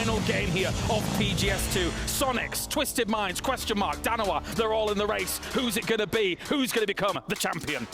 final game here of PGS2. Sonics, Twisted Minds, question mark, Danawa, they're all in the race. Who's it going to be? Who's going to become the champion?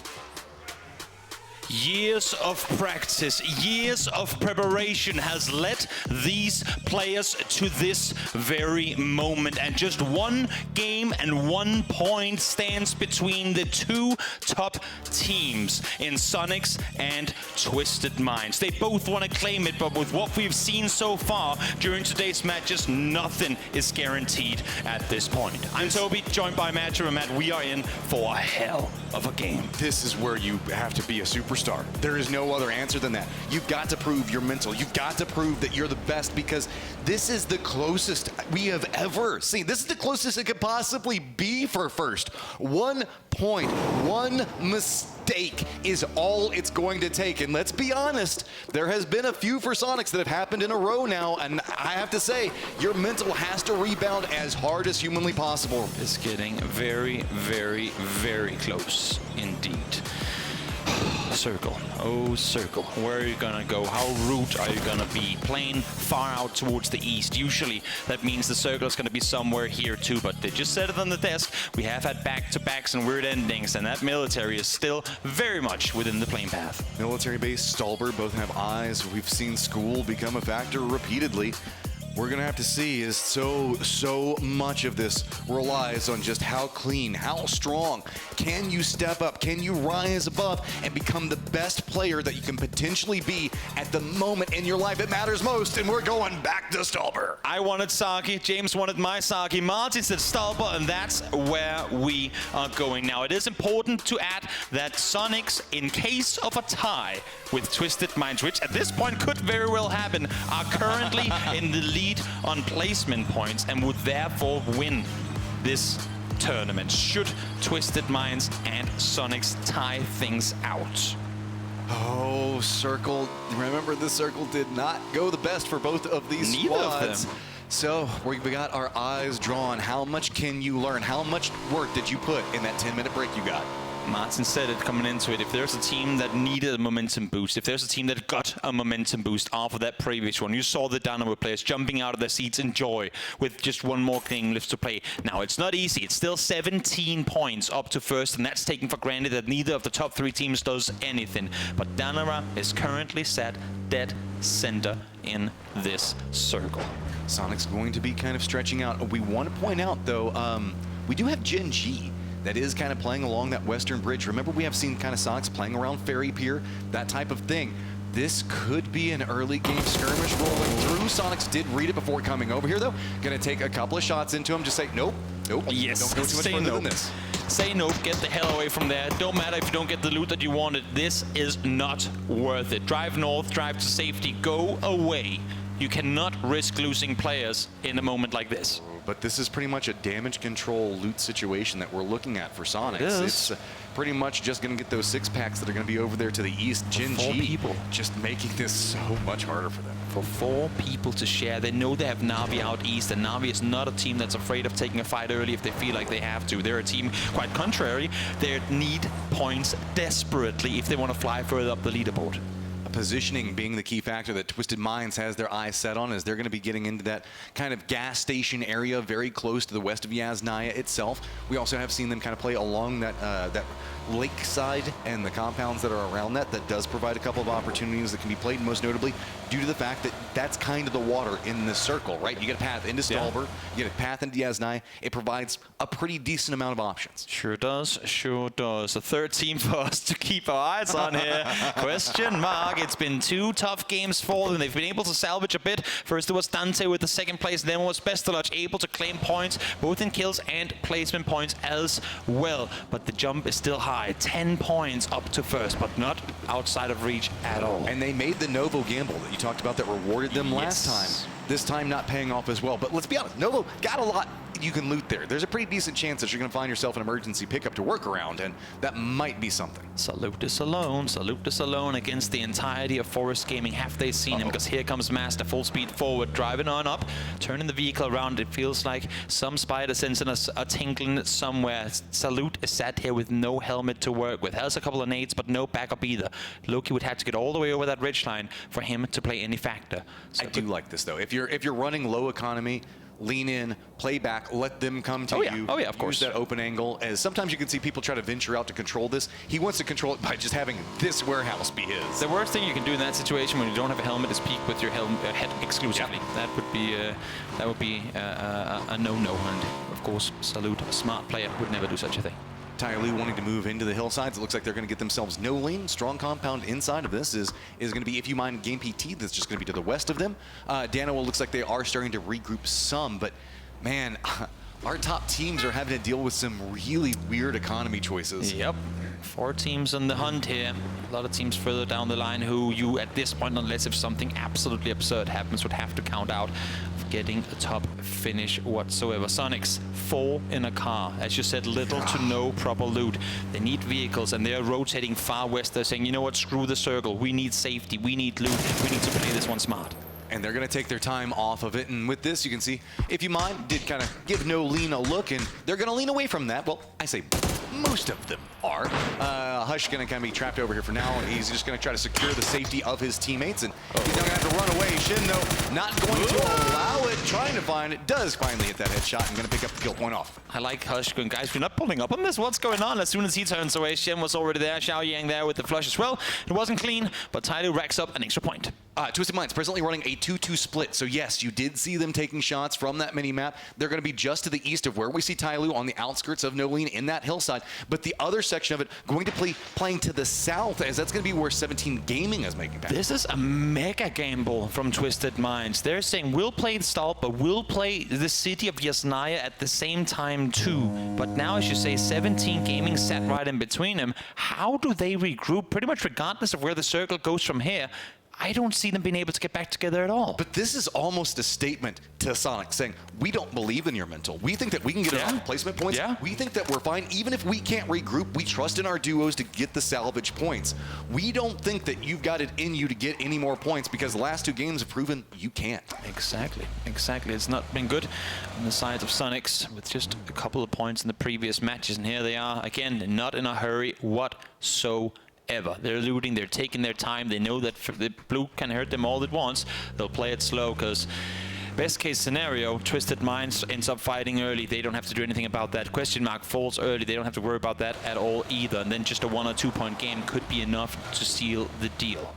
Years of practice, years of preparation has led these players to this very moment. And just one game and 1 point stands between the two top teams in Sonics and Twisted Minds. They both want to claim it, but with what we've seen so far during today's matches, nothing is guaranteed at this point. I'm Toby, joined by Matt. Matt, we are in for a hell of a game. This is where you have to be a superstar. There is no other answer than that. You've got to prove your mental. You've got to prove that you're the best, because this is the closest we have ever seen. This is the closest it could possibly be for first. 1 point, one mistake is all it's going to take. And let's be honest, there has been a few for Sonics that have happened in a row now, and I have to say, your mental has to rebound as hard as humanly possible. It's getting very, very, very close indeed. Circle, oh circle, where are you gonna go? How root are you gonna be? Playing far out towards the east. Usually that means the circle is gonna be somewhere here too, but they just set it on the desk. We have had back-to-backs and weird endings, and that military is still very much within the playing path. Military base, Stalber, both have eyes. We've seen school become a factor repeatedly. We're gonna have to see, is so much of this relies on just how clean, how strong. Can you step up? Can you rise above and become the best player that you can potentially be at the moment in your life? It matters most, and we're going back to Stalber. I wanted Saki, James wanted my Saki, Martin said Stalber, and that's where we are going now. It is important to add that Sonics, in case of a tie with Twisted Minds, which at this point could very well happen, are currently in the lead on placement points and would therefore win this tournament should Twisted Minds and Sonics tie things out. Oh, Circle. Remember, the Circle did not go the best for both of these squads. Of them. So we got our eyes drawn. How much can you learn? How much work did you put in that 10-minute break you got? Martin said it coming into it. If there's a team that needed a momentum boost, if there's a team that got a momentum boost after that previous one, you saw the Dynamo players jumping out of their seats in joy with just one more game left to play. Now, it's not easy. It's still 17 points up to first, and that's taken for granted that neither of the top three teams does anything. But Danara is currently sat dead center in this circle. Sonic's going to be kind of stretching out. We want to point out, though, we do have Gen G that is kind of playing along that western bridge. Remember, we have seen kind of Sonics playing around Ferry Pier, that type of thing. This could be an early game skirmish rolling through. Sonics did read it before coming over here, though. Gonna take a couple of shots into him, just say, nope, nope. Yes, don't go too much further than this. Say nope, get the hell away from there. Don't matter if you don't get the loot that you wanted. This is not worth it. Drive north, drive to safety, go away. You cannot risk losing players in a moment like this. But this is pretty much a damage control loot situation that we're looking at for Sonics. It's pretty much just going to get those 6-packs that are going to be over there to the east. Gen G just making this so much harder for them. For 4 people to share, they know they have Na'Vi out east, and Na'Vi is not a team that's afraid of taking a fight early if they feel like they have to. They're a team, quite contrary, they need points desperately if they want to fly further up the leaderboard. Positioning being the key factor that Twisted Minds has their eyes set on, as they're going to be getting into that kind of gas station area very close to the west of Yasnaya itself. We also have seen them kind of play along that that lakeside and the compounds that are around that. That does provide a couple of opportunities that can be played, most notably due to the fact that that's kind of the water in this circle, right? You get a path into Stalber, you get a path into Yasnaya. It provides a pretty decent amount of options. Sure does, sure does. A third team for us to keep our eyes on here. Question mark. It's been 2 tough games for them. They've been able to salvage a bit. First it was Dante with the 2nd place, then was Bestelage able to claim points, both in kills and placement points as well. But the jump is still high. 10 points up to first, but not outside of reach at all. And they made the Novo gamble that you talked about that rewarded them last time. This time not paying off as well. But let's be honest, Novo got a lot. you can loot there. There's a pretty decent chance that you're going to find yourself an emergency pickup to work around, and that might be something. Salute is alone against the entirety of Forest Gaming. Have they seen him? Because here comes Master, full speed forward, driving on up, turning the vehicle around. It feels like some spider sense in us are tingling somewhere. Salute is sat here with no helmet to work with. Has a couple of nades, but no backup either. Loki would have to get all the way over that ridge line for him to play any factor. So I do like this though. If you're running low economy, lean in, play back, let them come to you. Oh yeah, of course. Use that open angle. As sometimes you can see people try to venture out to control this. He wants to control it by just having this warehouse be his. The worst thing you can do in that situation when you don't have a helmet is peek with your head exclusively. Yeah. That would be a no-no. And of course, Salute, a smart player, would never do such a thing. Tyloo wanting to move into the hillsides. It looks like they're going to get themselves no lean. Strong compound inside of this is going to be, if you mind, Game PT. That's just going to be to the west of them. Danoa looks like they are starting to regroup some, but man, our top teams are having to deal with some really weird economy choices. Yep. 4 teams on the hunt here. A lot of teams further down the line who you, at this point, unless if something absolutely absurd happens, would have to count out of getting a top finish whatsoever. Sonics, 4 in a car. As you said, little to no proper loot. They need vehicles, and they're rotating far west. They're saying, you know what, screw the circle. We need safety. We need loot. We need to play this one smart. And they're going to take their time off of it. And with this, you can see, if you mind, did kind of give no lean a look, and they're going to lean away from that. Well, I say most of them are. Hush going to kind of be trapped over here for now, and he's just going to try to secure the safety of his teammates. And he's now going to have to run away. Shin, though, not going to allow it. Trying to find it. Does finally hit that headshot and going to pick up the kill point off. I like Hush going, guys, we're not pulling up on this. What's going on? As soon as he turns away, Shin was already there. Xiao Yang there with the flush as well. It wasn't clean, but Tyloo racks up an extra point. Twisted Minds presently running a 2-2 split. So yes, you did see them taking shots from that mini-map. They're going to be just to the east of where we see Tyloo on the outskirts of No Lean in that hillside. But the other section of it going to playing to the south, as that's going to be where 17 Gaming is making pass. This is a mega gamble from Twisted Minds. They're saying we'll play the Salt, but we'll play the city of Yasnaya at the same time too. But now, as you say, 17 Gaming sat right in between them. How do they regroup? Pretty much regardless of where the circle goes from here, I don't see them being able to get back together at all. But this is almost a statement to Sonic saying, we don't believe in your mental. We think that we can get enough placement points. Yeah. We think that we're fine. Even if we can't regroup, we trust in our duos to get the salvage points. We don't think that you've got it in you to get any more points because the last 2 games have proven you can't. Exactly. It's not been good on the side of Sonics with just a couple of points in the previous matches. And here they are, again, not in a hurry whatsoever. They're looting, they're taking their time. They know that the blue can hurt them all at once. They'll play it slow because best case scenario, Twisted Minds ends up fighting early. They don't have to do anything about that. Question mark falls early. They don't have to worry about that at all either. And then just a 1 or 2 point game could be enough to seal the deal.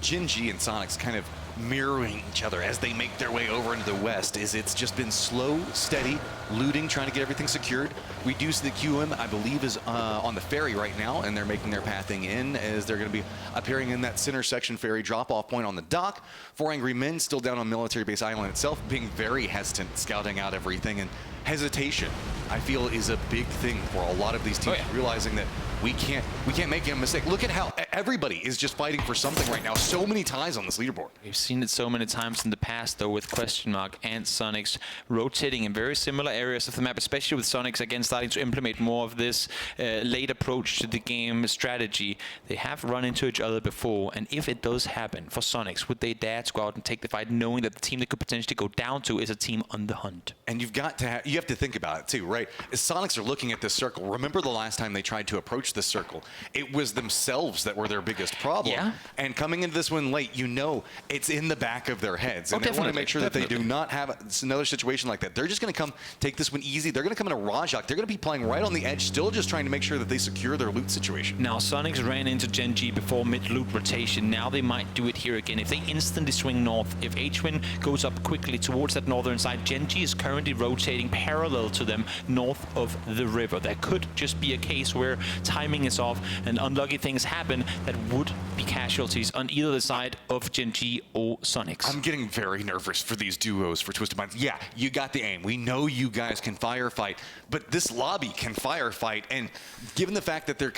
Gen.G and Sonics kind of mirroring each other as they make their way over into the west. It's just been slow, steady, looting, trying to get everything secured. We do see the QM, I believe, is on the ferry right now, and they're making their pathing in as they're going to be appearing in that center section ferry drop-off point on the dock. 4 Angry Men still down on Military Base Island itself, being very hesitant, scouting out everything. And hesitation, I feel, is a big thing for a lot of these teams, realizing that we can't make a mistake. Look at how everybody is just fighting for something right now. So many ties on this leaderboard. We've seen it so many times in the past, though, with Question Mark and Sonics rotating in very similar areas of the map, especially with Sonics again starting to implement more of this late approach to the game strategy. They have run into each other before, and if it does happen for Sonics, would they dare to go out and take the fight, knowing that the team they could potentially go down to is a team on the hunt? And you have to think about it too, right? As Sonics are looking at this circle, remember the last time they tried to approach this circle, it was themselves that were their biggest problem. Yeah. And coming into this one late, you know it's in the back of their heads. And they want to make sure that they do not have another situation like that. They're just going to come take this one easy. They're going to come in a Rajak. They're going to be playing right on the edge, still just trying to make sure that they secure their loot situation. Now, Sonics ran into Gen.G before mid-loot rotation. Now they might do it here again. If they instantly swing north, if H-Win goes up quickly towards that northern side, Gen.G is currently rotating parallel to them north of the river. There could just be a case where timing is off, and unlucky things happen that would be casualties on either the side of Gen G or Sonics. I'm getting very nervous for these duos for Twisted Minds. Yeah, you got the aim. We know you guys can firefight, but this lobby can firefight, and given the fact that they're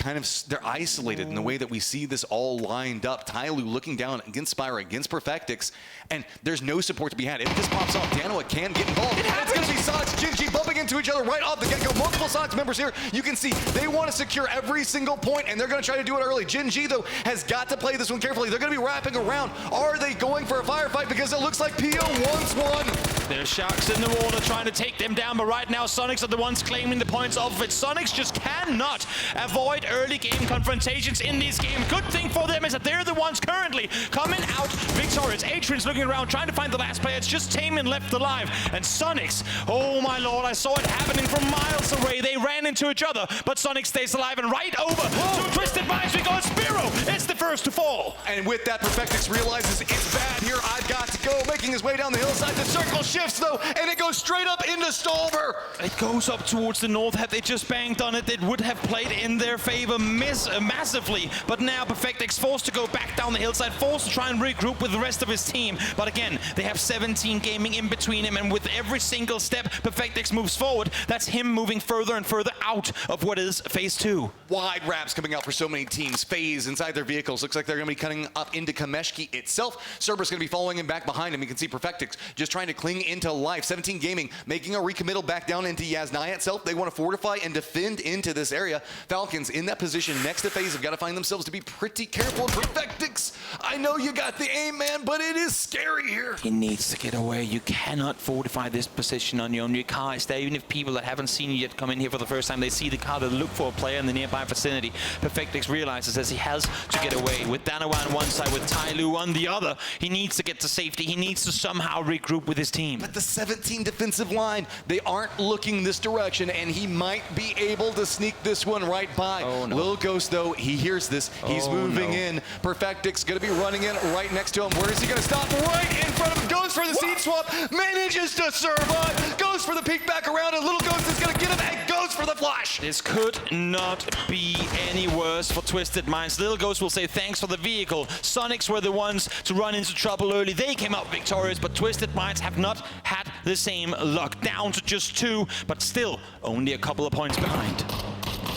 isolated in the way that we see this all lined up, Tyloo looking down against Spyro, against Perfectix, and there's no support to be had. If this pops off, Danoa can get involved. It's going to be Sonics, Gen G bumping into each other right off the get-go. Multiple Sonics members here. You can see they want to secure every single point, and they're going to try to do it early. Gen G, though, has got to play this one carefully. They're going to be wrapping around. Are they going for a firefight? Because it looks like PO wants one. There's sharks in the water trying to take them down, but right now Sonics are the ones claiming the points off of it. Sonics just cannot avoid early game confrontations in this game. Good thing for them is that they're the ones currently coming out victorious. Adrian's looking around, trying to find the last player. It's just Taman left alive. And Sonics, oh my lord, I saw it happening from miles away. They ran into each other, but Sonic stays alive, and right over to Twisted Minds we go. Spiro, it's the first to fall. And with that, Perfectix realizes it's bad here. I've got to go. Making his way down the hillside. The circle shifts, though, and it goes straight up into Stolver. It goes up towards the north. Had they just banged on it, it would have played in their favor massively. But now Perfectix forced to go back down the hillside, forced to try and regroup with the rest of his team. But again, they have 17 gaming in between him, and with every single step Perfectix moves forward, that's him moving further and further out of what is phase 2. Wide wraps coming out for so many teams. FaZe inside their vehicles. Looks like they're going to be cutting up into Kameshki itself. Cerberus going to be following him back behind him. You can see Perfectix just trying to cling into life. 17 Gaming making a recommittal back down into Yasnaya itself. They want to fortify and defend into this area. Falcons in that position next to FaZe have got to find themselves to be pretty careful. Perfectix, I know you got the aim, man, but it is scary here. He needs to get away. You cannot fortify this position on your own. Your car is there. Even if people that haven't seen you yet come in here for the first time, they see the car, they look for a player in the nearby vicinity. Perfectix realizes as he has to get away. With Danoa on one side, with Tyloo on the other, he needs to get to safety. He needs to somehow regroup with his team. But the 17 defensive line, they aren't looking this direction, and he might be able to sneak this one right by. Oh, no. Lil Ghost, though, he hears this. He's moving in. Perfectix going to be running in right next to him. Where is he going to stop? Right in front of him. Goes for the seat swap. Manages to survive. Goes for the peek back around, and Little Ghost is going to get him and goes for the flash. This could not be any worse for Twisted Minds. Little Ghost will say thanks for the vehicle. Sonics were the ones to run into trouble early. They came out victorious, but Twisted Minds have not had the same luck. Down to just 2, but still only a couple of points behind.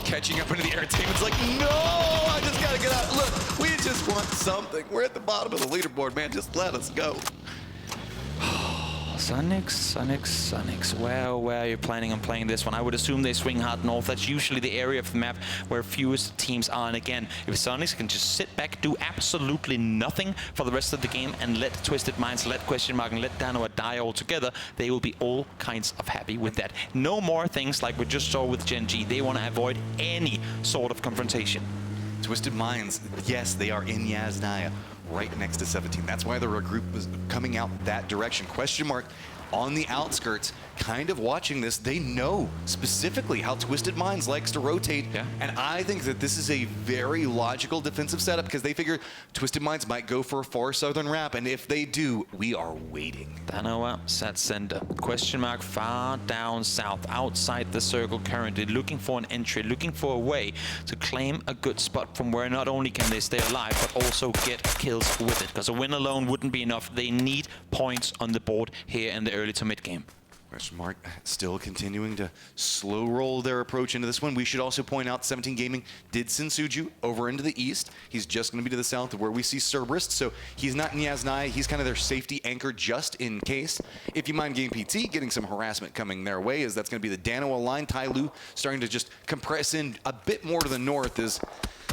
Catching up into the air, Taman's like, no, I just got to get out. Look, we just want something. We're at the bottom of the leaderboard, man. Just let us go. Sonics. Well, where are you planning on playing this one? I would assume they swing hard north. That's usually the area of the map where fewest teams are. And again, if Sonics can just sit back, do absolutely nothing for the rest of the game, and let Twisted Minds, let Question Mark, and let Danoa die altogether, they will be all kinds of happy with that. No more things like we just saw with Gen G. They want to avoid any sort of confrontation. Twisted Minds, yes, they are in Yasnaya, right next to 17. That's why the group was coming out that direction. Question Mark on the outskirts, kind of watching this. They know specifically how Twisted Minds likes to rotate. Yeah. And I think that this is a very logical defensive setup because they figure Twisted Minds might go for a far southern wrap. And if they do, we are waiting. Danoa set center. Question Mark far down south, outside the circle currently, looking for an entry, looking for a way to claim a good spot from where not only can they stay alive, but also get kills with it. Because a win alone wouldn't be enough. They need points on the board here in the early to mid game. Question Mark still continuing to slow roll their approach into this one. We should also point out 17 Gaming did send Suju over into the east. He's just going to be to the south of where we see Cerberus, so he's not in Yasnaya. He's kind of their safety anchor just in case. If you mind Game PT getting some harassment coming their way, as that's going to be the Danoa line. Tyloo starting to just compress in a bit more to the north, is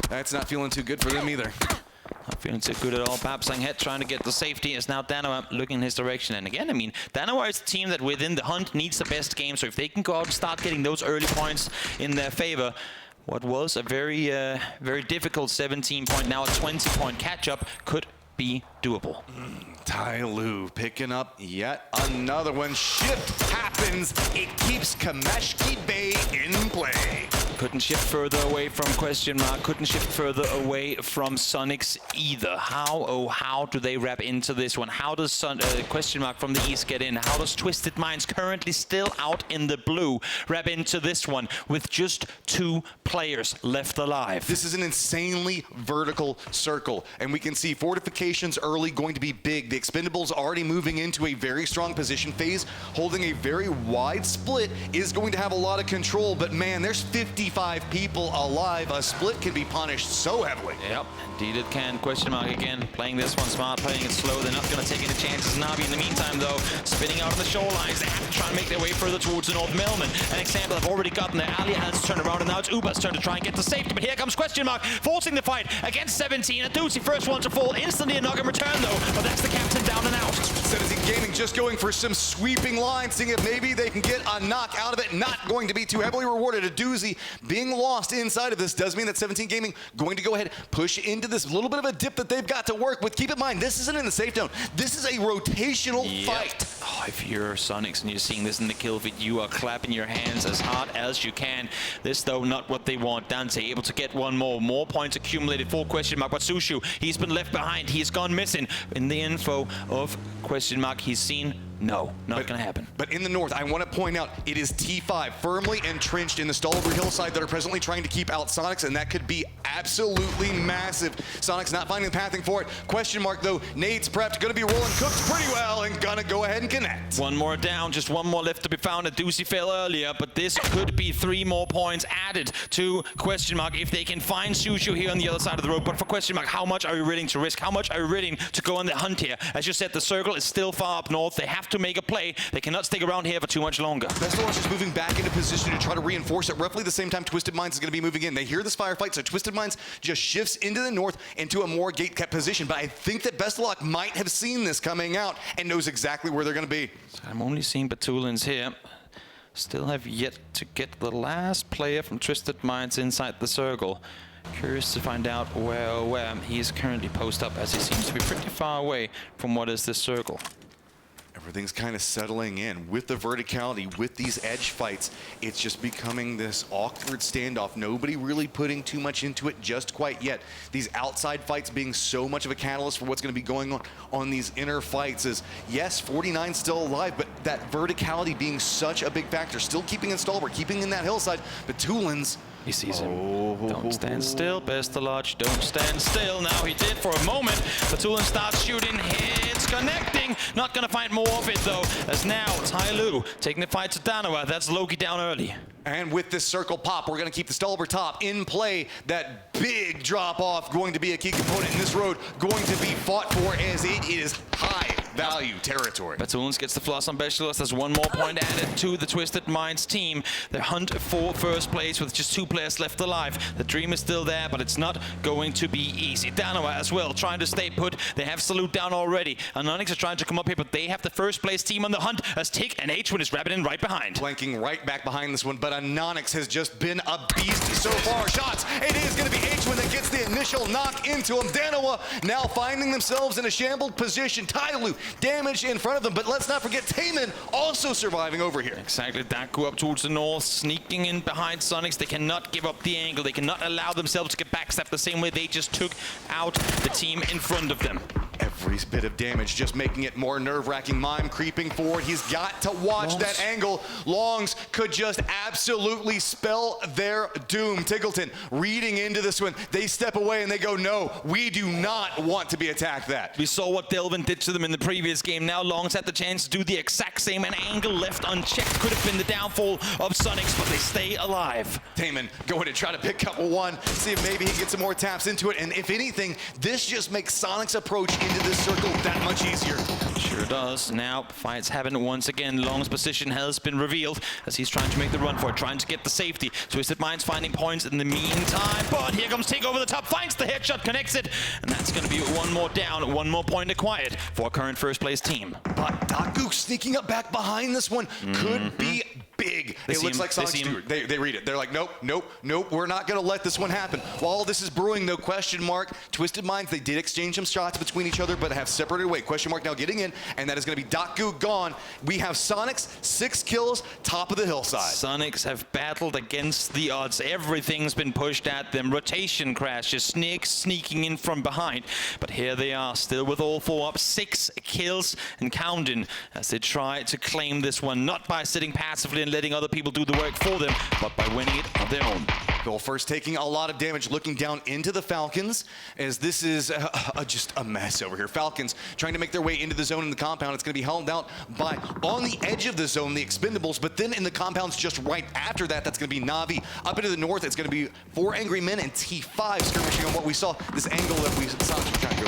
that's not feeling too good for them either. Not feeling too good at all. Perhaps Sanghet trying to get the safety as now Danoa looking in his direction. And again, I mean, Danoa is a team that within the hunt needs the best game. So if they can go out and start getting those early points in their favor, what was a very, very difficult 17-point, now a 20-point catch-up could be doable. Tai Lu picking up yet another one. Shift happens. It keeps Kameshki Bay in play. Couldn't shift further away from question mark. Couldn't shift further away from Sonics either. How, oh, how do they wrap into this one? How does question mark from the east get in? How does Twisted Minds, currently still out in the blue, wrap into this one with just 2 players left alive? This is an insanely vertical circle, and we can see fortifications early going to be big. The Expendables already moving into a very strong position. FaZe holding a very wide split is going to have a lot of control, but man, there's 55 people alive. A split can be punished so heavily. Yep, indeed it can. Question mark again, playing this one smart, playing it slow. They're not going to take any chances. Navi in the meantime though, spinning out on the shorelines. They have to try and make their way further towards the North Melman. An example have already gotten there. Alia has to turn around, and now it's Uba's turn to try and get to safety, but here comes question mark, forcing the fight against 17. A Doozy, first one to fall, instantly a knock in return though, but that's the captain down and out. 17 Gaming just going for some sweeping lines, seeing if maybe they can get a knock out of it. Not going to be too heavily rewarded. A Doozy being lost inside of this does mean that 17 Gaming going to go ahead, push into this little bit of a dip that they've got to work with. Keep in mind, this isn't in the safe zone. This is a rotational fight. Oh, if you're Sonics and you're seeing this in the kill feed, you are clapping your hands as hard as you can. This, though, not what they want. Dante able to get one more. More points accumulated for question mark, but Sushu, he's been left behind. He's gone missing. In the info of question mark, he's seen. No, not going to happen. But in the north, I want to point out, it is T5 firmly entrenched in the Stolberg hillside that are presently trying to keep out Sonics, and that could be absolutely massive. Sonics not finding the pathing for it. Question mark, though, Nade's prepped, going to be rolling, cooked pretty well, and going to go ahead and connect. One more down, just one more left to be found. A Doozy fell earlier, but this could be 3 more points added to question mark if they can find Sushu here on the other side of the road. But for question mark, how much are you willing to risk? How much are you willing to go on the hunt here? As you said, the circle is still far up north. They have to make a play. They cannot stick around here for too much longer. Pestilence is moving back into position to try to reinforce it. Roughly the same time Twisted Minds is going to be moving in. They hear this firefight, so Twisted Minds just shifts into the north into a more gate-kept position. But I think that Bestalok might have seen this coming out and knows exactly where they're going to be. So I'm only seeing Batulins here. Still have yet to get the last player from Twisted Minds inside the circle. Curious to find out where he is currently posted up, as he seems to be pretty far away from what is this circle. Everything's kind of settling in with the verticality, with these edge fights. It's just becoming this awkward standoff. Nobody really putting too much into it just quite yet. These outside fights being so much of a catalyst for what's going to be going on these inner fights is, yes, 49 still alive, but that verticality being such a big factor. Still keeping in Stolberg, keeping in that hillside. But Tulins, he sees him. Don't stand still, Bestalok. Don't stand still. Now he did for a moment. Batulin starts shooting. Hits connecting. Not going to find more of it, though, as now Tai Lu taking the fight to Danoa. That's Loki down early. And with this circle pop, we're going to keep the Stolberg top in play. That big drop-off going to be a key component in this road, going to be fought for as it is high-value territory. Batulins gets the floss on Bestalok. There's one more point added to the Twisted Minds team. They hunt for first place with just 2 players left alive. The dream is still there, but it's not going to be easy. Danoa as well, trying to stay put. They have Salute down already. Anonix are trying to come up here, but they have the first place team on the hunt, as Tick and H1 is wrapping in right behind. Flanking right back behind this one, but Anonix has just been a beast so far. Shots, it is going to be H1 that gets the initial knock into him. Danoa now finding themselves in a shambled position. Tai Lu damaged in front of them, but let's not forget Taman also surviving over here. Exactly, Daku up towards the north, sneaking in behind Sonics. They cannot give up the angle. They cannot allow themselves to get backstep the same way they just took out the team in front of them. Every bit of damage just making it more nerve-wracking. Mime creeping forward. He's got to watch Longs. that angle. Longs could just absolutely spell their doom. Tiggleton reading into this one. They step away and they go, no, we do not want to be attacked that. We saw what Delvin did to them in the previous game. Now Longs had the chance to do the exact same. An angle left unchecked could have been the downfall of Sonics, but they stay alive. Damon going to try to pick up one, see if maybe he gets some more taps into it. And if anything, this just makes Sonic's approach into this circle that much easier. Sure does. Now, fights happen once again. Long's position has been revealed as he's trying to make the run for it, trying to get the safety. Twisted Minds finding points in the meantime, but here comes Tick over the top, finds the headshot, connects it, and that's going to be one more down, one more point acquired for current first place team. But Daku sneaking up back behind this one could be big. It looks like Sonic's they read it. They're like, nope, nope, nope, we're not going to let this one happen. While this is brewing, though, question mark, Twisted Minds, they did exchange some shots between each other, but have separated away. Question mark now getting in, and that is going to be Daku gone. We have Sonics, 6 kills, top of the hillside. Sonics have battled against the odds. Everything's been pushed at them. Rotation crashes, Snakes sneaking in from behind. But here they are, still with all 4 up, 6 kills and counting as they try to claim this one, not by sitting passively and letting other people do the work for them, but by winning it on their own. Goal first taking a lot of damage, looking down into the Falcons, as this is just a mess over here. Falcons trying to make their way into the zone in the compound. It's going to be held out by, on the edge of the zone, the Expendables, but then in the compounds just right after that, that's going to be Na'Vi. Up into the north, it's going to be 4 Angry Men and T5 skirmishing on what we saw, this angle that we saw.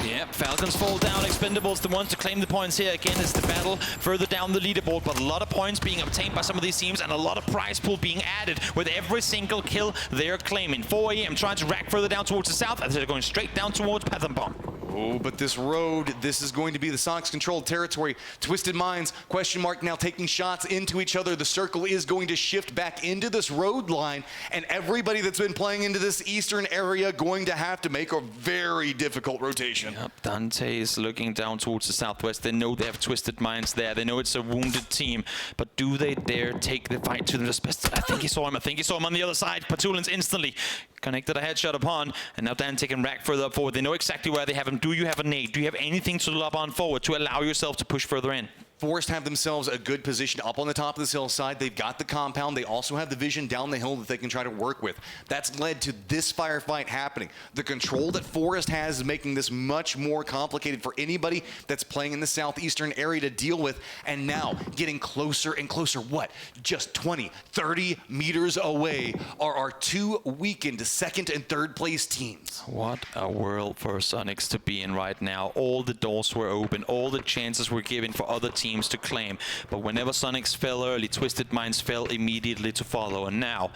Yep, Falcons fall down. Expendables, the ones to claim the points here. Again, it's the battle further down the leaderboard, but a lot of points being obtained by some of these teams and a lot of prize pool being added with every single kill they're claiming. 4 AM trying to rack further down towards the south as they're going straight down towards Pathenbomb. Oh, but this road, this is going to be the Sonics controlled territory. Twisted Minds, question mark now taking shots into each other. The circle is going to shift back into this road line, and everybody that's been playing into this eastern area going to have to make a very difficult rotation. Yep, Dante is looking down towards the southwest. They know they have Twisted Minds there. They know it's a wounded team, but do they dare take the fight to the best? I think he saw him. I think he saw him on the other side. Patulans instantly connected a headshot upon, and now Dante can rack further up forward. They know exactly where they have him. Do you have a nade? Do you have anything to lob on forward to allow yourself to push further in? Forest have themselves a good position up on the top of this hillside. They've got the compound. They also have the vision down the hill that they can try to work with. That's led to this firefight happening. The control that Forest has is making this much more complicated for anybody that's playing in the southeastern area to deal with. And now getting closer and closer. What? Just 20, 30 meters away are our 2 weakened second and third place teams. What a world for Sonics to be in right now. All the doors were open. All the chances were given for other teams to claim, but whenever Sonics fell early, Twisted Minds fell immediately to follow, and now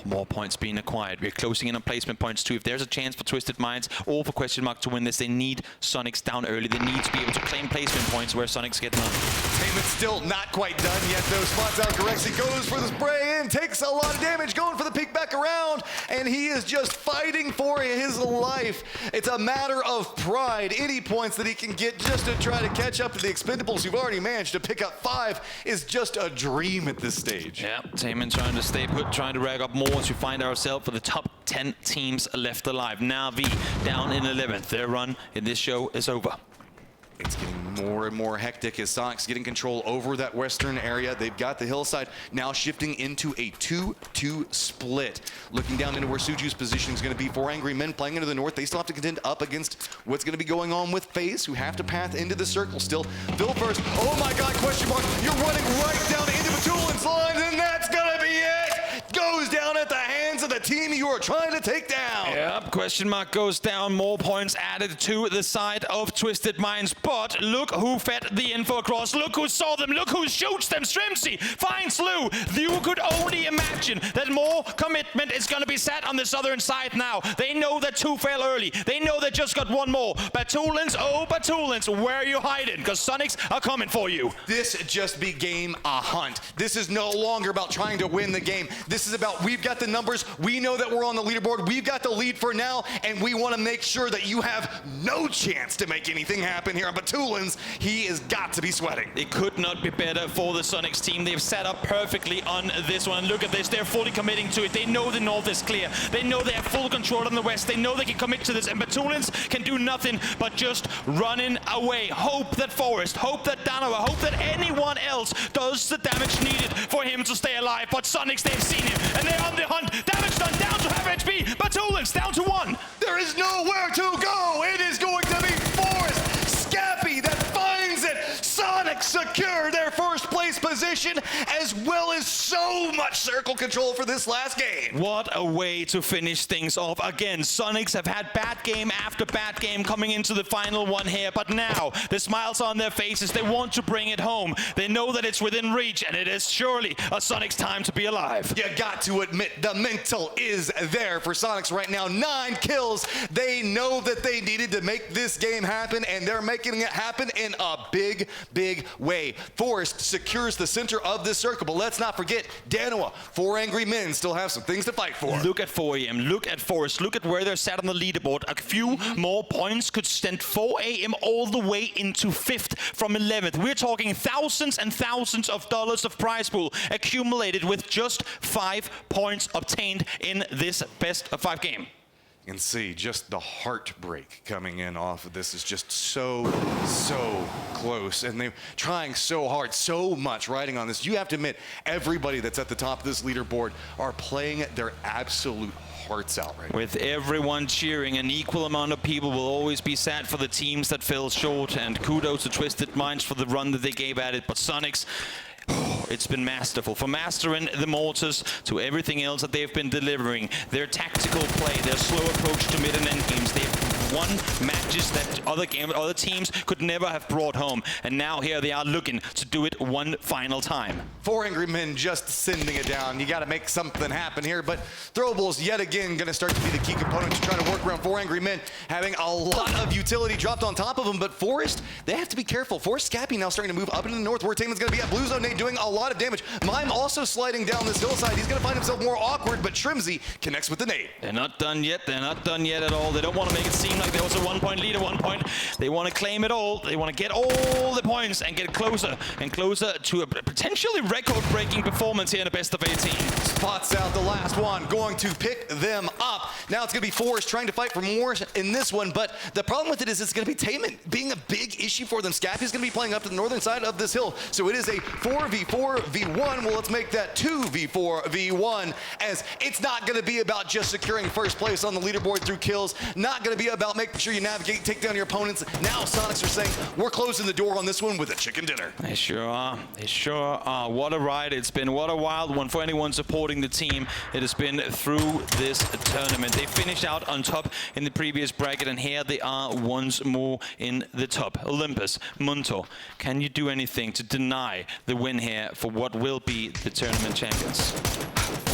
more points being acquired. We're closing in on placement points too. If there's a chance for Twisted Minds or for question mark to win this, they need Sonics down early. They need to be able to claim placement points where Sonics get none. Tainment's still not quite done yet, though. Spots out Corexy, goes for the spray in, takes a lot of damage, going for the peek back around, and he is just fighting for his life. It's a matter of pride. Any points that he can get just to try to catch up to the Expendables who've already managed to pick up 5 is just a dream at this stage. Yeah, Tainment trying to stay put, trying to rag up more as we find ourselves for the top 10 teams left alive. Na'Vi down in 11th. Their run in this show is over. It's getting more and more hectic as Sonics getting control over that western area. They've got the hillside now shifting into a 2-2 split. Looking down into where Suju's position is going to be. 4 Angry Men playing into the north. They still have to contend up against what's going to be going on with FaZe, who have to path into the circle still. Phil first. Oh my God, question mark. You're running right down into Batulin's lines, and that's going to be it. Goes down at the hands of the team you are trying to take down. Yep, question mark goes down. More points added to the side of Twisted Minds. But look who fed the info across. Look who saw them. Look who shoots them. Strimsy finds Lou. You could only imagine that more commitment is going to be set on the southern side now. They know that 2 fell early. They know they just got 1 more. Batulans, oh Batulans, where are you hiding? Because Sonics are coming for you. This just became a hunt. This is no longer about trying to win the game. This is about, we've got the numbers. We know that we're on the leaderboard. We've got the lead for now, and we want to make sure that you have no chance to make anything happen here. But Tulans, he has got to be sweating. It could not be better for the Sonics team. They've set up perfectly on this one. And look at this. They're fully committing to it. They know the north is clear. They know they have full control on the west. They know they can commit to this. And Batulans can do nothing but just running away. Hope that Forest, hope that Danoa, hope that anyone else does the damage needed for him to stay alive. But Sonics, they've seen him, and they're on the hunt. Damage done, down to half HP. Batulans down to 1. There is nowhere to go. It is going to be Forest. Scappy that finds it. Sonics secure their first place position, as well as so much circle control for this last game. What a way to finish things off. Again, Sonics have had bad game after bad game coming into the final one here, but now the smiles on their faces. They want to bring it home. They know that it's within reach, and it is surely a Sonics time to be alive. You got to admit, the mental is there for Sonics right now. 9 kills. They know that they needed to make this game happen, and they're making it happen in a big, big way. Forest secures enters the center of this circle. But let's not forget, Danoa, 4 angry men still have some things to fight for. Look at 4am, look at Forest, look at where they're sat on the leaderboard. A few more points could send 4am all the way into 5th from 11th. We're talking thousands and thousands of dollars of prize pool accumulated with just 5 points obtained in this best of 5 game. You can see just the heartbreak coming in off of this is just so close. And they're trying so hard, so much riding on this. You have to admit, everybody that's at the top of this leaderboard are playing their absolute hearts out right now. With everyone cheering, an equal amount of people will always be sad for the teams that fell short. And kudos to Twisted Minds for the run that they gave at it. But Sonics, it's been masterful. From mastering the mortars to everything else that they've been delivering. Their tactical play, their slow approach to mid and end games. They've won matches that other teams could never have brought home. And now here they are looking to do it one final time. 4 angry men just sending it down. You got to make something happen here. But throwables yet again going to start to be the key component to try to work around 4 angry men, having a lot of utility dropped on top of them. But Forest, they have to be careful. Forest Scappy now starting to move up into the north where Taman's going to be at blue zone. Nate doing a lot of damage. Mime also sliding down this hillside. He's going to find himself more awkward, but Shrimzy connects with the nade. They're not done yet. They're not done yet at all. They don't want to make it seem like there was a 1-point lead at one point. They want to claim it all. They want to get all the points and get closer and closer to a potentially record-breaking performance here in a best of 18. Spots out the last one, going to pick them up. Now it's going to be Forest trying to fight for more in this one, but the problem with it is it's going to be Taman being a big issue for them. Scappy's going to be playing up to the northern side of this hill, so it is a 4v4v1. Well, let's make that 2v4v1, as it's not going to be about just securing first place on the leaderboard through kills, not going to be about making sure you navigate, take down your opponents. Now Sonics are saying, we're closing the door on this one with a chicken dinner. They sure are. They sure are. What a ride it's been. What a wild one for anyone supporting the team. It has been through this tournament. They finished out on top in the previous bracket, and here they are once more in the top. Olympus, Munto, can you do anything to deny the win here for what will be the tournament champions?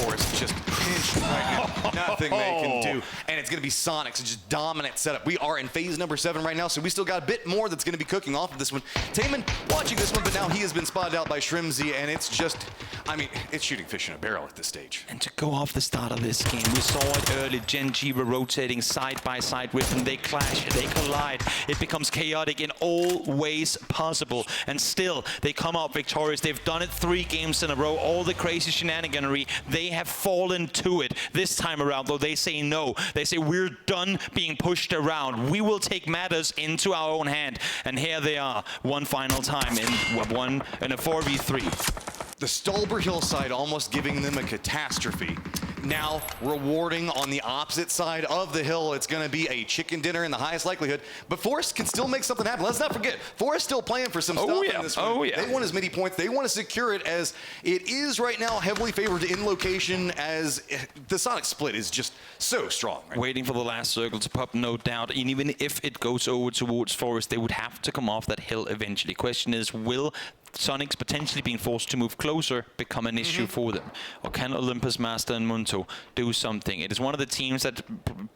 Forest just pinched right now. Nothing they can do. And it's going to be Sonics, just dominant setup. We are in phase number 7 right now, so we still got a bit more that's going to be cooking off of this one. Taman watching this one, but now he has been spotted out by Shrimzy, and it's just, I mean, it's shooting fish in a barrel at this stage. And to go off the start of this game, we saw it early. Gen G were rotating side by side with them. They clash, they collide. It becomes chaotic in all ways possible. And still, they come out victorious. They've done it 3 games in a row. All the crazy shenaniganery, they have fallen to it. This time around, though, they say no. They say, we're done being pushed around. We will take matters into our own hand. And here they are, one final time in a 4v3. The Stolber hillside almost giving them a catastrophe. Now rewarding on the opposite side of the hill. It's going to be a chicken dinner in the highest likelihood. But Forest can still make something happen. Let's not forget, Forest still playing for some stuff in this one. Oh, yeah. They want as many points. They want to secure it, as it is right now heavily favored in location, as the Sonic split is just so strong. Right? Waiting for the last circle to pop, no doubt. And even if it goes over towards Forest, they would have to come off that hill eventually. Question is, will Sonics potentially being forced to move closer become an issue for them? Or can Olympus, Master, and Munto do something? It is one of the teams that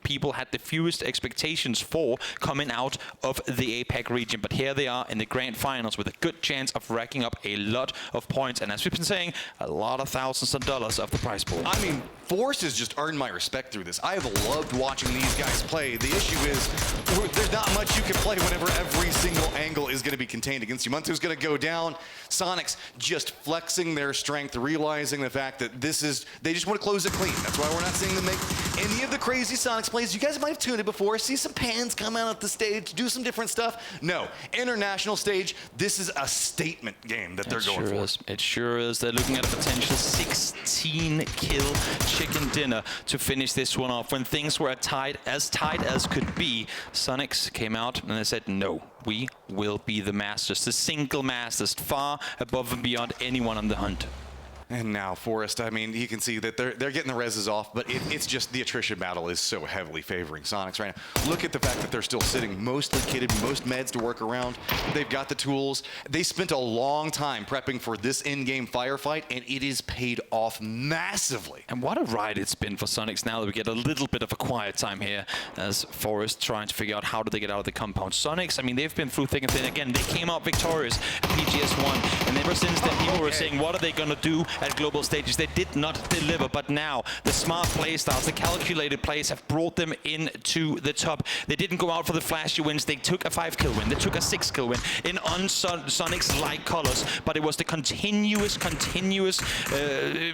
people had the fewest expectations for coming out of the APAC region. But here they are in the grand finals with a good chance of racking up a lot of points. And as we've been saying, a lot of thousands of dollars of the prize pool. I mean, Forest has just earned my respect through this. I have loved watching these guys play. The issue is there's not much you can play whenever every single angle is going to be contained against you. Munto's going to go down. Sonics just flexing their strength, realizing the fact that this is, they just want to close it clean. That's why we're not seeing them make any of the crazy Sonics plays. You guys might have tuned it before, see some pans come out at the stage, do some different stuff. No, international stage, this is a statement game that they're going for. It sure is. They're looking at a potential 16-kill chicken dinner to finish this one off. When things were tight as could be, Sonics came out and they said, no, we will be the masters, the single masters, far above and beyond anyone on the hunt. And now Forest, I mean, you can see that they're getting the reses off, but it's just the attrition battle is so heavily favoring Sonics right now. Look at the fact that they're still sitting mostly kitted, most meds to work around. They've got the tools. They spent a long time prepping for this in-game firefight, and it is paid off massively. And what a ride it's been for Sonics now that we get a little bit of a quiet time here as Forest trying to figure out how do they get out of the compound. Sonics, I mean, they've been through thick and thin. Again, they came out victorious at PGS1, and ever since then people were saying, what are they going to do at global stages? They did not deliver, but now the smart play styles, the calculated plays have brought them into the top. They didn't go out for the flashy wins. They took a 5-kill win. They took a 6-kill win in Sonics-like colors, but it was the continuous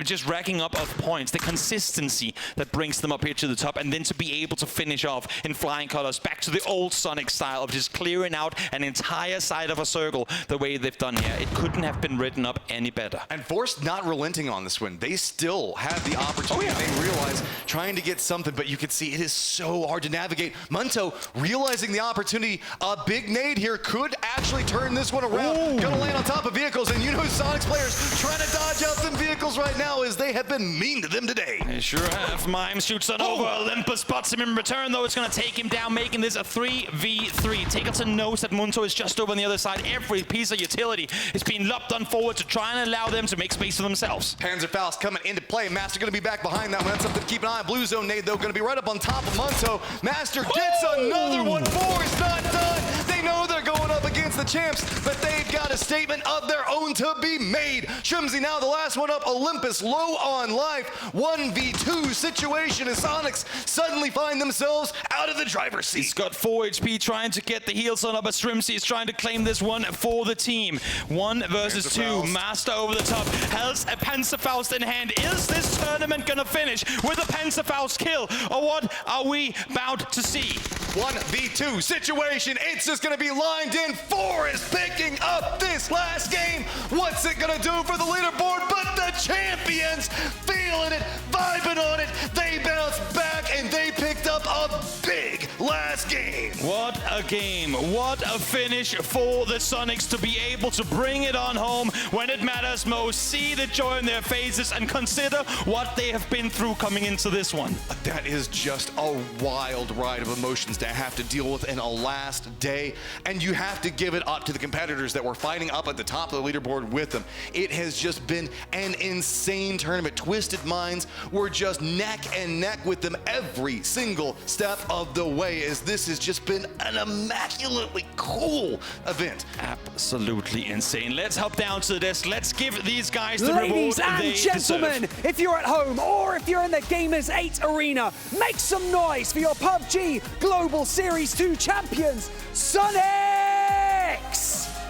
just racking up of points, the consistency that brings them up here to the top, and then to be able to finish off in flying colors back to the old Sonic style of just clearing out an entire side of a circle the way they've done here. It couldn't have been written up any better. And Force not relenting on this win. They still have the opportunity. They realize trying to get something, but you can see it is so hard to navigate. Munto realizing the opportunity. A big nade here could actually turn this one around. Gonna land on top of vehicles, and you know Sonics players trying to dodge out them vehicles right now as they have been mean to them today. They sure have. Mime shoots on over. Olympus spots him in return, though. It's going to take him down, making this a 3v3. Takelton knows that Munto is just over on the other side. Every piece of utility is being lopped on forward to try and allow them to make space for themselves. Panzerfaust coming into play. Master going to be back behind that one. That's something to keep an eye on. Blue zone nade, though, going to be right up on top of Munto. Master gets another one. Force not done. They know they're going up against the champs, but they've got a statement of their own to be made. Shrimsy now the last one up. Olympus low on life. 1v2 situation as Sonics suddenly find themselves out of the driver's seat. He's got 4 HP trying to get the heals on up, but Shrimsy is trying to claim this one for the team. 1 versus 2. Master over the top. Has a Panzerfaust in hand. Is this tournament gonna finish with a Panzerfaust kill? Or what are we about to see? 1v2 situation. It's just going to be lined in. Forest picking up this last game. What's it going to do for the leaderboard? But the champions feeling it, vibing on it. They bounced back and they picked up a big last game. What a game. What a finish for the Sonics to be able to bring it on home when it matters most. See the joy in their faces and consider what they have been through coming into this one. That is just a wild ride of emotions to have to deal with in a last day. And you have to give it up to the competitors that were fighting up at the top of the leaderboard with them. It has just been an insane tournament. Twisted Minds were just neck and neck with them every single step of the way, as this has just been an immaculately cool event. Absolutely insane. Let's hop down to the desk. Let's give these guys the Ladies reward and they gentlemen, deserve. if you're at home or if you're in the Gamers 8 arena, make some noise for your PUBG Global Series 2 champions, Sonics!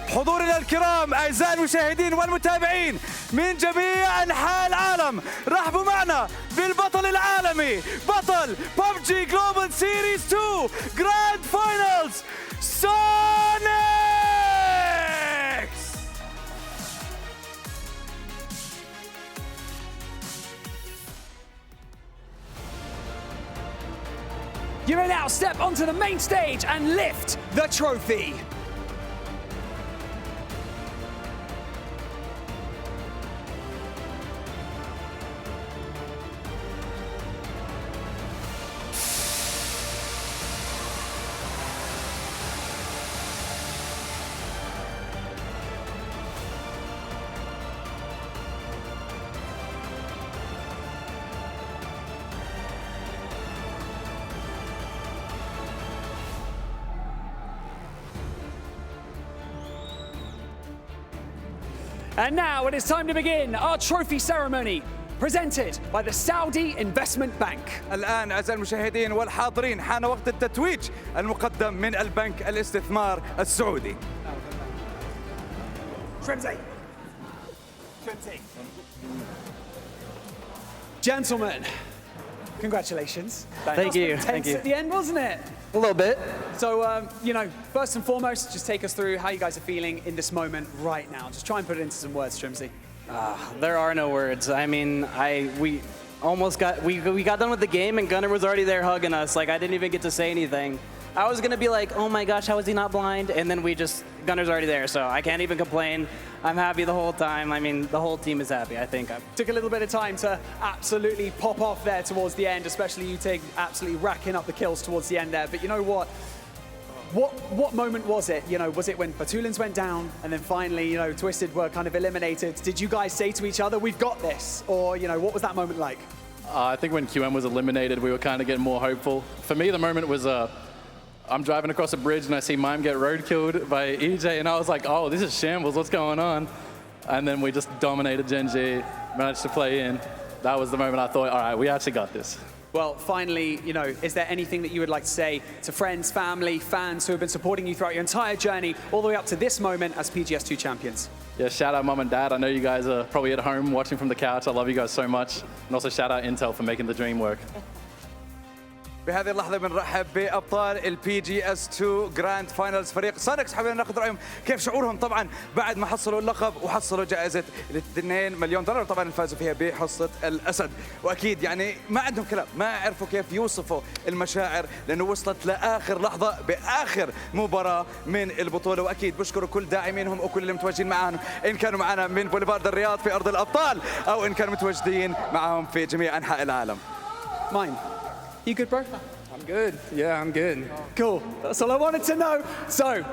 حضورنا الكرام أعزائي المشاهدين والمتابعين من جميع أنحاء العالم، رحبوا معنا بالبطل العالمي، بطل PUBG Global Series 2 Grand Finals، Sonics! You may now step onto the main stage and lift the trophy. And now it is time to begin our trophy ceremony, presented by the Saudi Investment Bank. الآن أعزائي المشاهدين والحاضرين حان وقت التتويج المقدم من البنك الاستثمار السعودي. Gentlemen, congratulations. Thank you. Tense Thank you. at the end, wasn't it? A little bit. So, first and foremost, just take us through how you guys are feeling in this moment right now. Just try and put it into some words, Shrimsy. There are no words. I mean, we almost got done with the game and Gunnar was already there hugging us. Like, I didn't even get to say anything. I was gonna be like, oh my gosh, how is he not blind? And then Gunnar's already there, so I can't even complain. I'm happy the whole time. I mean, the whole team is happy, I think. Took a little bit of time to absolutely pop off there towards the end, especially you take absolutely racking up the kills towards the end there. But you know what? What moment was it? You know, was it when Batulins went down and then finally, you know, Twisted were kind of eliminated? Did you guys say to each other, we've got this? Or, you know, what was that moment like? I think when QM was eliminated, we were kind of getting more hopeful. For me, the moment was I'm driving across a bridge and I see Mime get road killed by EJ, and I was like, oh, this is shambles, what's going on? And then we just dominated Gen G, managed to play in. That was the moment I thought, all right, we actually got this. Well, finally, you know, is there anything that you would like to say to friends, family, fans who have been supporting you throughout your entire journey, all the way up to this moment as PGS2 champions? Yeah, shout out Mum and Dad. I know you guys are probably at home watching from the couch. I love you guys so much. And also shout out Intel for making the dream work. بهذه اللحظة بنرحب بأبطال البي جي اس 2 جراند فاينلز فريق سونيكس. حابين ناخذ رأيهم كيف شعورهم طبعا بعد ما حصلوا اللقب وحصلوا جائزة $2 مليون طبعا فازوا فيها بحصة الأسد. وأكيد يعني ما عندهم كلام، ما عرفوا كيف يوصفوا المشاعر لأنه وصلت لآخر لحظة بآخر مباراة من البطولة. وأكيد بشكروا كل داعمينهم وكل اللي متواجدين معاهم إن كانوا معنا من بوليفارد الرياض في أرض الأبطال أو إن كانوا متواجدين معهم في جميع أنحاء العالم. Mine. You good, bro? I'm good. Yeah, I'm good. Cool. That's all I wanted to know. So,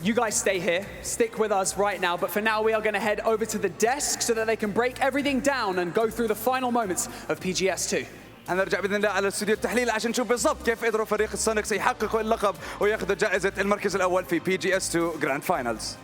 you guys stay here, stick with us right now, but for now we are going to head over to the desk so that they can break everything down and go through the final moments of PGS2. هنرجع باذن الله على الاستوديو التحليل عشان نشوف بالضبط كيف قدروا فريق السونيكس يحققوا اللقب وياخذوا جائزة المركز الأول في بي جي اس 2 جراند فاينلز.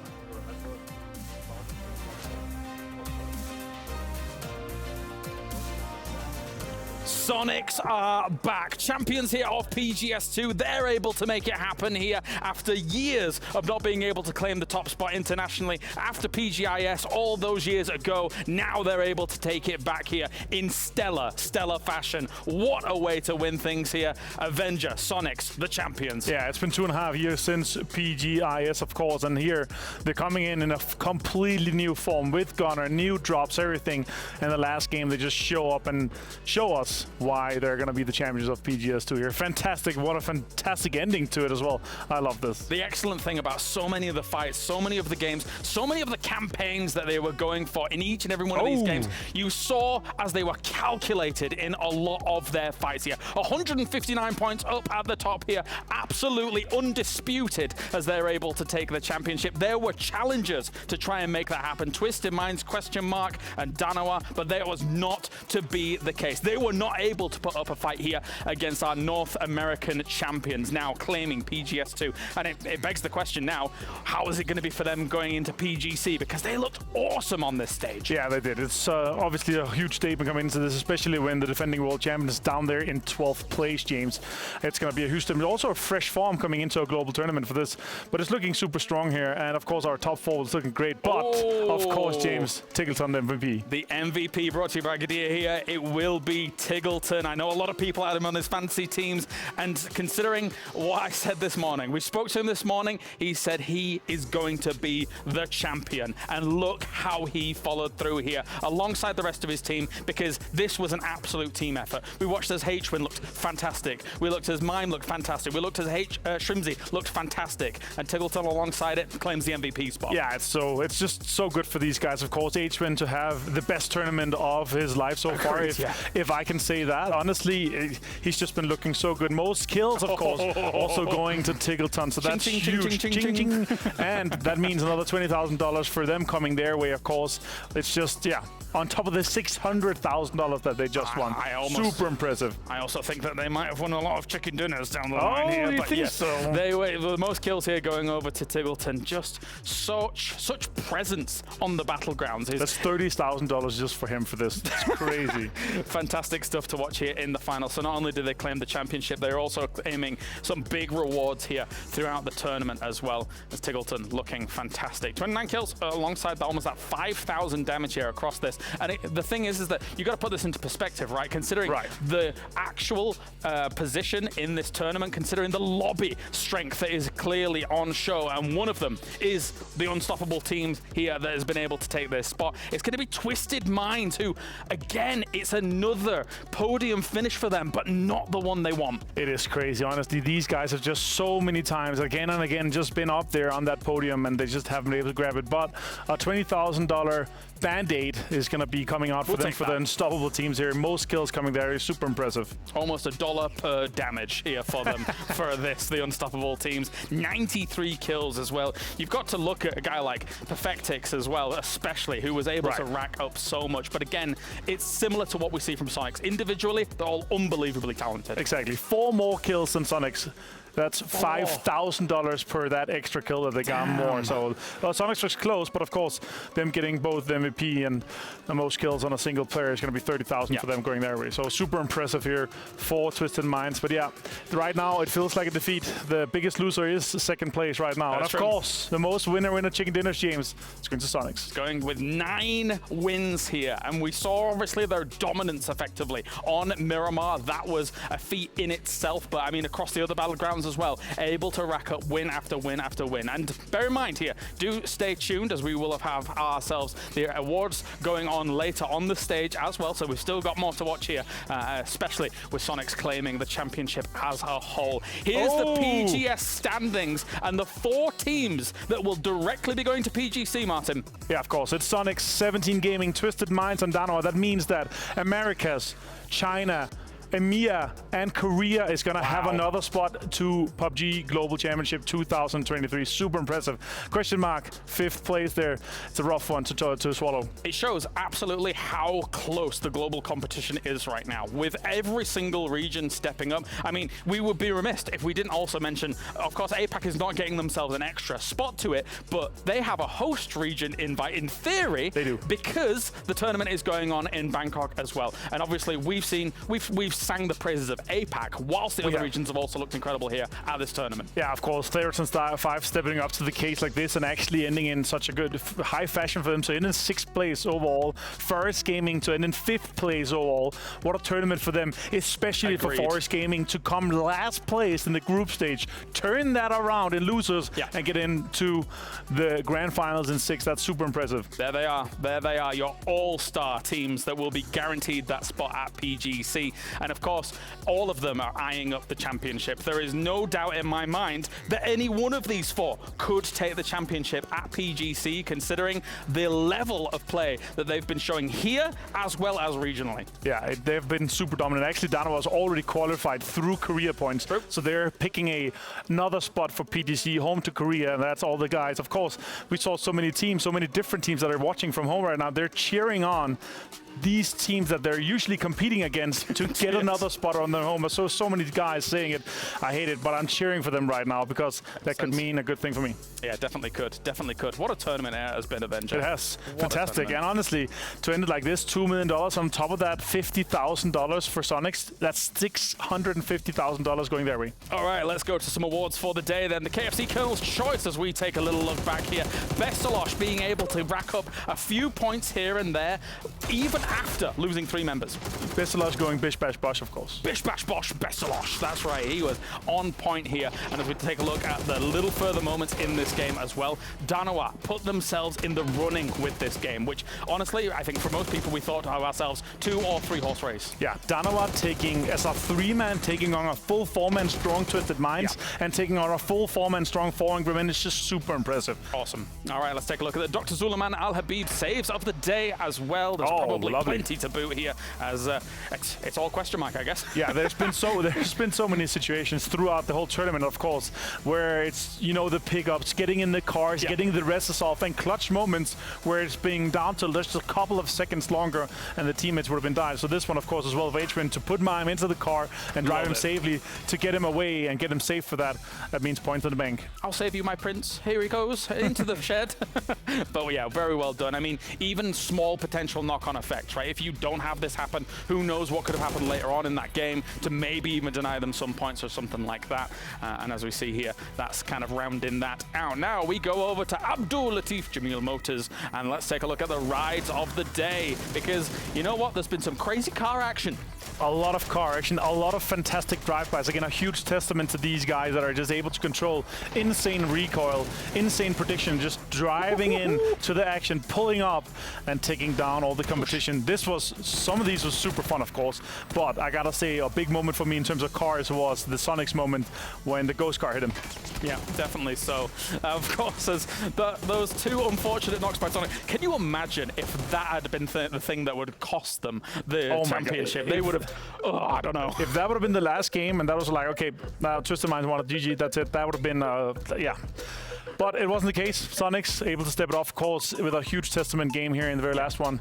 Sonics are back. Champions here of PGS2. They're able to make it happen here after years of not being able to claim the top spot internationally. After PGIS all those years ago, now they're able to take it back here in stellar fashion. What a way to win things here. Avenger, Sonics, the champions. Yeah, it's been 2.5 years since PGIS, of course, and here they're coming in a completely new form with Gunnar, new drops, everything. In the last game, they just show up and show us why they're going to be the champions of PGS2 here. Fantastic. What a fantastic ending to it as well. I love this. The excellent thing about so many of the fights, so many of the games, so many of the campaigns that they were going for in each and every one of these games, you saw as they were calculated in a lot of their fights here. 159 points up at the top here. Absolutely undisputed as they're able to take the championship. There were challengers to try and make that happen. Twisted Minds, Question Mark, and Danawa, but that was not to be the case. They were not able to put up a fight here against our North American champions, now claiming PGS2. And it begs the question now, how is it going to be for them going into PGC? Because they looked awesome on this stage. Yeah, they did. It's obviously a huge statement coming into this, especially when the defending world champion is down there in 12th place, James. It's going to be a huge statement. Also a fresh form coming into a global tournament for this, but it's looking super strong here. And of course, our top forward is looking great. But of course, James, Tiggleton, the MVP. The MVP brought to you by Gadia here. It will be Tiggleton. I know a lot of people had him on his fantasy teams, and considering what I said this morning, we spoke to him this morning, he said he is going to be the champion. And look how he followed through here alongside the rest of his team, because this was an absolute team effort. We watched as H-Win looked fantastic. We looked as Mime looked fantastic. We looked as Shrimsy looked fantastic. And Tiggleton alongside it claims the MVP spot. Yeah, it's just so good for these guys. Of course, H-Win to have the best tournament of his life so far, if I can say that. Honestly, he's just been looking so good. Most kills, of course, also going to Tiggleton, so that's huge. And that means another $20,000 for them coming their way, of course. It's just, yeah, on top of the $600,000 that they just won. Super impressive. I also think that they might have won a lot of chicken dinners down the line here. You think so? They were the most kills here going over to Tiggleton. Just such presence on the battlegrounds. That's $30,000 just for him for this. It's crazy. Fantastic stuff to watch here in the final. So not only did they claim the championship, they're also aiming some big rewards here throughout the tournament as well, as Tiggleton looking fantastic. 29 kills alongside almost that 5,000 damage here across this. And the thing is that you got to put this into perspective, right? Considering the actual position in this tournament, considering the lobby strength that is clearly on show, and one of them is the unstoppable team here that has been able to take this spot. It's going to be Twisted Minds, who, again, it's another podium finish for them, but not the one they want. It is crazy, honestly. These guys have just so many times, again and again, just been up there on that podium, and they just haven't been able to grab it. But a $20,000 Band-Aid is going to be coming out for them for the unstoppable teams here. Most kills coming there is super impressive. Almost $1 per damage here for them for this, the unstoppable teams. 93 kills as well. You've got to look at a guy like Perfectix as well, especially, who was able to rack up so much. But again, it's similar to what we see from Sonics. Individually, they're all unbelievably talented. Exactly. 4 more kills than Sonics. That's $5,000 per that extra kill that they got more. So Sonics was close, but of course, them getting both the MVP and the most kills on a single player is going to be 30,000 for them going their way. So super impressive here for Twisted Minds. But yeah, right now it feels like a defeat. The biggest loser is second place right now. That's and of course, the most winner chicken dinners, James, is going to Sonics. Going with 9 wins here. And we saw obviously their dominance effectively on Miramar. That was a feat in itself. But I mean, across the other battlegrounds as well, able to rack up win after win after win. And bear in mind here, do stay tuned, as we will have ourselves the awards going on later on the stage as well. So we've still got more to watch here, especially with Sonics claiming the championship as a whole. Here's the PGS standings and the 4 teams that will directly be going to PGC, Martin. Yeah, of course. It's Sonics, 17 Gaming, Twisted Minds, and Danoa. That means that Americas, China, EMEA and Korea is going to have another spot to PUBG Global Championship 2023. Super impressive. Question mark, 5th place there. It's a rough one to swallow. It shows absolutely how close the global competition is right now, with every single region stepping up. I mean, we would be remiss if we didn't also mention, of course, APAC is not getting themselves an extra spot to it, but they have a host region invite in theory. They do. Because the tournament is going on in Bangkok as well. And obviously we've sang the praises of APAC, whilst the other regions have also looked incredible here at this tournament. Yeah, of course, Players and Star 5 stepping up to the case like this and actually ending in such a good high fashion for them to end in 6th place overall. Forest Gaming to end in 5th place overall. What a tournament for them, especially for Forest Gaming to come last place in the group stage, turn that around in losers and get into the grand finals in 6th. That's super impressive. There they are. There they are, your all-star teams that will be guaranteed that spot at PGC. And of course, all of them are eyeing up the championship. There is no doubt in my mind that any one of these 4 could take the championship at PGC, considering the level of play that they've been showing here as well as regionally. Yeah, they've been super dominant. Actually, Dana was already qualified through Korea points. So they're picking another spot for PGC, home to Korea, and that's all the guys. Of course, we saw so many teams, so many different teams that are watching from home right now. They're cheering on these teams that they're usually competing against to get another spot on their home. So many guys saying it. I hate it, but I'm cheering for them right now because that could mean a good thing for me. Yeah, definitely could. Definitely could. What a tournament it has been, Avenger. It has. Fantastic. And honestly, to end it like this, $2 million on top of that, $50,000 for Sonics. That's $650,000 going their way. All right, let's go to some awards for the day then. The KFC Colonel's Choice, as we take a little look back here. Bestalosh being able to rack up a few points here and there, even after losing 3 members. Bestalosh going Bish Bash Bosh, of course. Bish Bash Bosh, Bestalosh. That's right. He was on point here. And if we take a look at the little further moments in this game as well, Danoa put themselves in the running with this game, which honestly, I think for most people, we thought of ourselves 2 or 3 horse race. Yeah, Danoa taking as a 3-man, taking on a full 4-man strong Twisted Minds and taking on a full 4-man strong 4 Grimmin is just super impressive. Awesome. All right, let's take a look at the Dr. Zulaman Al Habib saves of the day as well. There's probably plenty to boot here, as it's all question mark, I guess. Yeah, there's been so many situations throughout the whole tournament, of course, where it's, you know, the pickups, getting in the cars, getting the rests off, and clutch moments where it's being down to just a couple of seconds longer and the teammates would have been died. So this one, of course, as well of H-Win to put Mime into the car and drive him safely to get him away and get him safe for that. That means points on the bank. I'll save you, my prince. Here he goes into the shed. But yeah, very well done. I mean, even small potential knock-on effects, right? If you don't have this happen, who knows what could have happened later later on in that game to maybe even deny them some points or something like that. And as we see here, that's kind of rounding that out. Now we go over to Abdul Latif Jamil Motors, and let's take a look at the rides of the day, because you know what? There's been some crazy car action. A lot of car action, a lot of fantastic drive-bys. Again, a huge testament to these guys that are just able to control insane recoil, insane prediction, just driving in to the action, pulling up and taking down all the competition. Some of these was super fun, of course, but I gotta say a big moment for me in terms of cars was the Sonics moment when the ghost car hit him. Yeah, definitely so. Of course, as those two unfortunate knocks by Sonic. Can you imagine if that had been the thing that would cost them the championship? They would have, I don't know. If that would have been the last game and that was like, okay, now Twisted Minds wanted GG, that's it, that would have been, yeah. But it wasn't the case. Sonics able to step it off course with a huge testament game here in the very last one.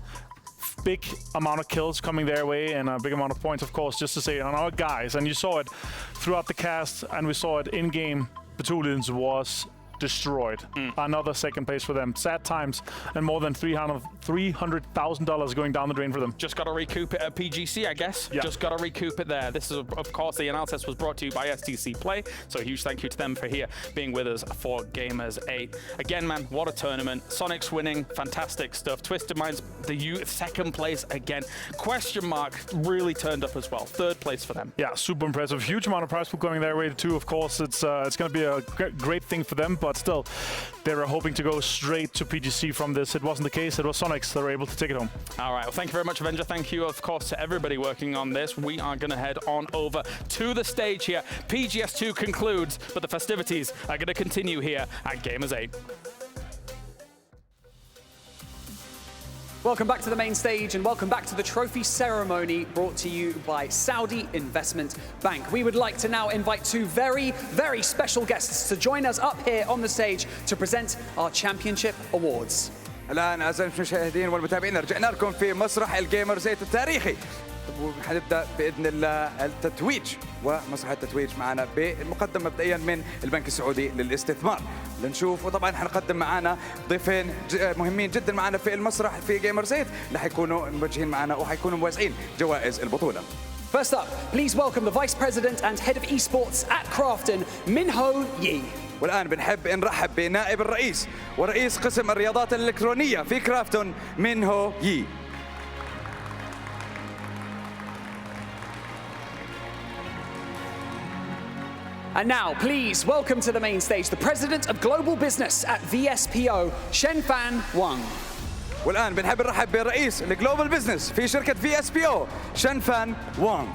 Big amount of kills coming their way and a big amount of points, of course, just to say on our guys. And you saw it throughout the cast and we saw it in-game. Batulians was destroyed. Another second place for them. Sad times and more than $300,000 going down the drain for them. Just got to recoup it at PGC, I guess. Yeah. Just got to recoup it there. This is, of course, the analysis was brought to you by STC Play. So a huge thank you to them for being with us for Gamers 8. Again, man, what a tournament. Sonic's winning. Fantastic stuff. Twisted Minds, the youth, second place again. Question Mark really turned up as well. Third place for them. Yeah, super impressive. Huge amount of prize pool going their way too. Of course, it's going to be a great thing for them. But still, they were hoping to go straight to PGC from this. It wasn't the case. It was Sonics that were able to take it home. All right. Well, thank you very much, Avenger. Thank you, of course, to everybody working on this. We are going to head on over to the stage here. PGS2 concludes, but the festivities are going to continue here at Gamers 8. Welcome back to the main stage and welcome back to the trophy ceremony brought to you by Saudi Investment Bank. We would like to now invite two very, very special guests to join us up here on the stage to present our championship awards. الآن أعزائي المشاهدين والمتابعين رجعنا لكم في مسرح الجيمرز 8 التاريخي. وحنبدأ بإذن الله التتويج ومسرح التتويج معنا بالمقدم مبدئيا من البنك السعودي للاستثمار لنشوف. وطبعا حنقدم معنا ضيفين مهمين جدا معنا في المسرح في جيمرز 8 اللي حيكونوا موجهين معنا وحيكونوا موزعين جوائز البطولة. First up, please welcome the Vice President and Head of Esports at Crafton, Min-Ho Yi. والآن بنحب نرحب بنائب الرئيس ورئيس قسم الرياضات الإلكترونية في كرافتون مين-هو يي. And now, please welcome to the main stage the President of Global Business at VSPO, Shenfan Wang. والآن بنحب نرحب برئيس الجلوبال بزنس في شركة VSPO, Shenfan Wang.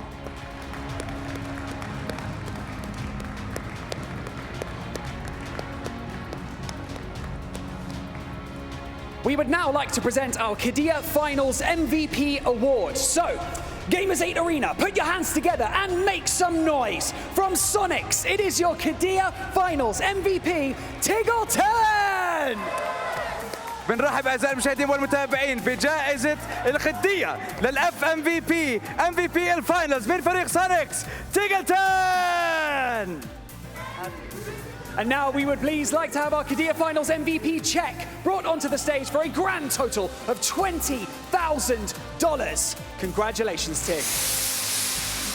We would now like to present our Qiddiya Finals MVP Award. So, Gamers 8 Arena, put your hands together and make some noise. From Sonics, it is your Qiddiya Finals MVP, Tiggleton! بنرحب أعزائي المشاهدين والمتابعين بجائزة القدية للأف MVP الفاينلز من فريق سونيكس تيجلتون. And now we would please like to have our Qiddiya Finals MVP check brought onto the stage for a grand total of $20,000. Congratulations, Tig.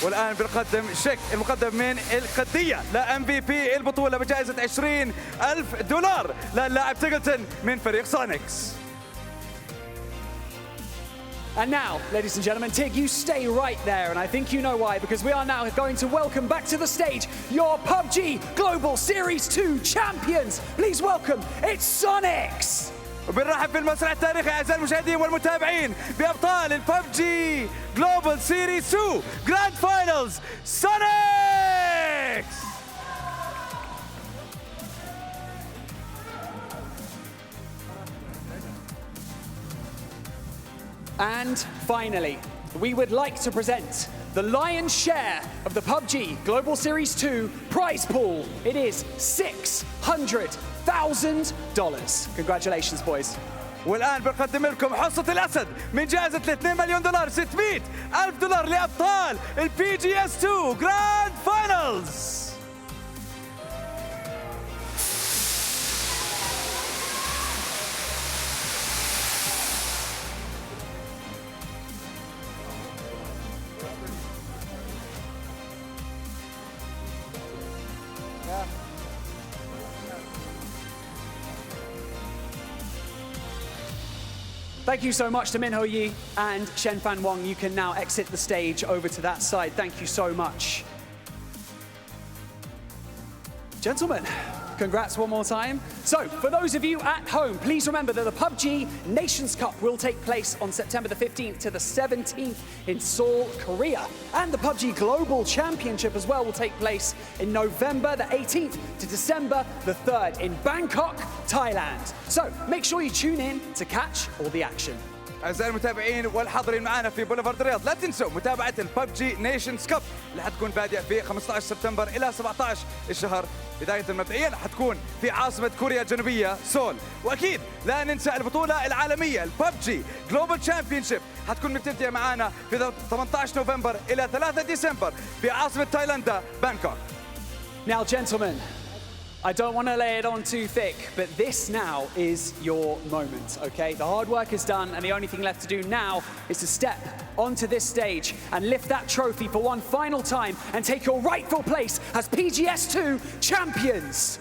والآن بنقدم شيك المقدم من القدية لMVP البطولة بجائزة $20,000 للاعب تيجلتون من فريق سونيكس. And now, ladies and gentlemen, Tig, you stay right there, and I think you know why, because we are now going to welcome back to the stage your PUBG Global Series 2 champions. Please welcome, it's Sonics! وبنرحب في المسرح التاريخي أعزائي المشاهدين والمتابعين بأبطال الببجي جلوبال سيريز 2 جراند فاينلز سونيكس. And finally, we would like to present the lion's share of the PUBG Global Series 2 prize pool. It is $600,000. Congratulations, boys. والآن بنقدم لكم حصة الأسد من جائزة $2 مليون $600,000 لأبطال PGS2 جراند فاينلز. Thank you so much to Minho Yi and Shenfan Wang. You can now exit the stage over to that side. Thank you so much. Gentlemen, congrats one more time. So, for those of you at home, please remember that the PUBG Nations Cup will take place on September the 15th to the 17th in Seoul, Korea. And the PUBG Global Championship as well will take place in November the 18th to December the 3rd in Bangkok, Thailand. So, make sure you tune in to catch all the action. أعزائي المتابعين والحاضرين معنا في بوليفارد الرياض، لا تنسوا متابعة الببجي نيشنز كاب اللي حتكون بادئة في 15 سبتمبر إلى 17 الشهر. بداية مبدئيا حتكون في عاصمة كوريا الجنوبية سول، وأكيد لا ننسى البطولة العالمية الببجي جلوبال تشامبيونشيب حتكون مبتدئة معنا في 18 نوفمبر إلى 3 ديسمبر في عاصمة تايلاندا بانكوك. Now, gentlemen, I don't want to lay it on too thick, but this now is your moment, okay? The hard work is done, and the only thing left to do now is to step onto this stage and lift that trophy for one final time and take your rightful place as PGS2 champions.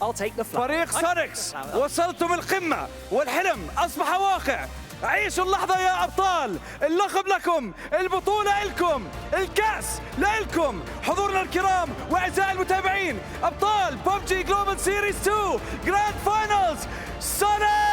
I'll take the flag. فريق سونيكس وصلتم القمة والحلم أصبح واقع. عيشوا اللحظة يا أبطال، اللقب لكم، البطولة لكم، الكأس لكم. حضورنا الكرام وأعزائي المتابعين، أبطال PUBG Global Series 2 Grand Finals سونيكس.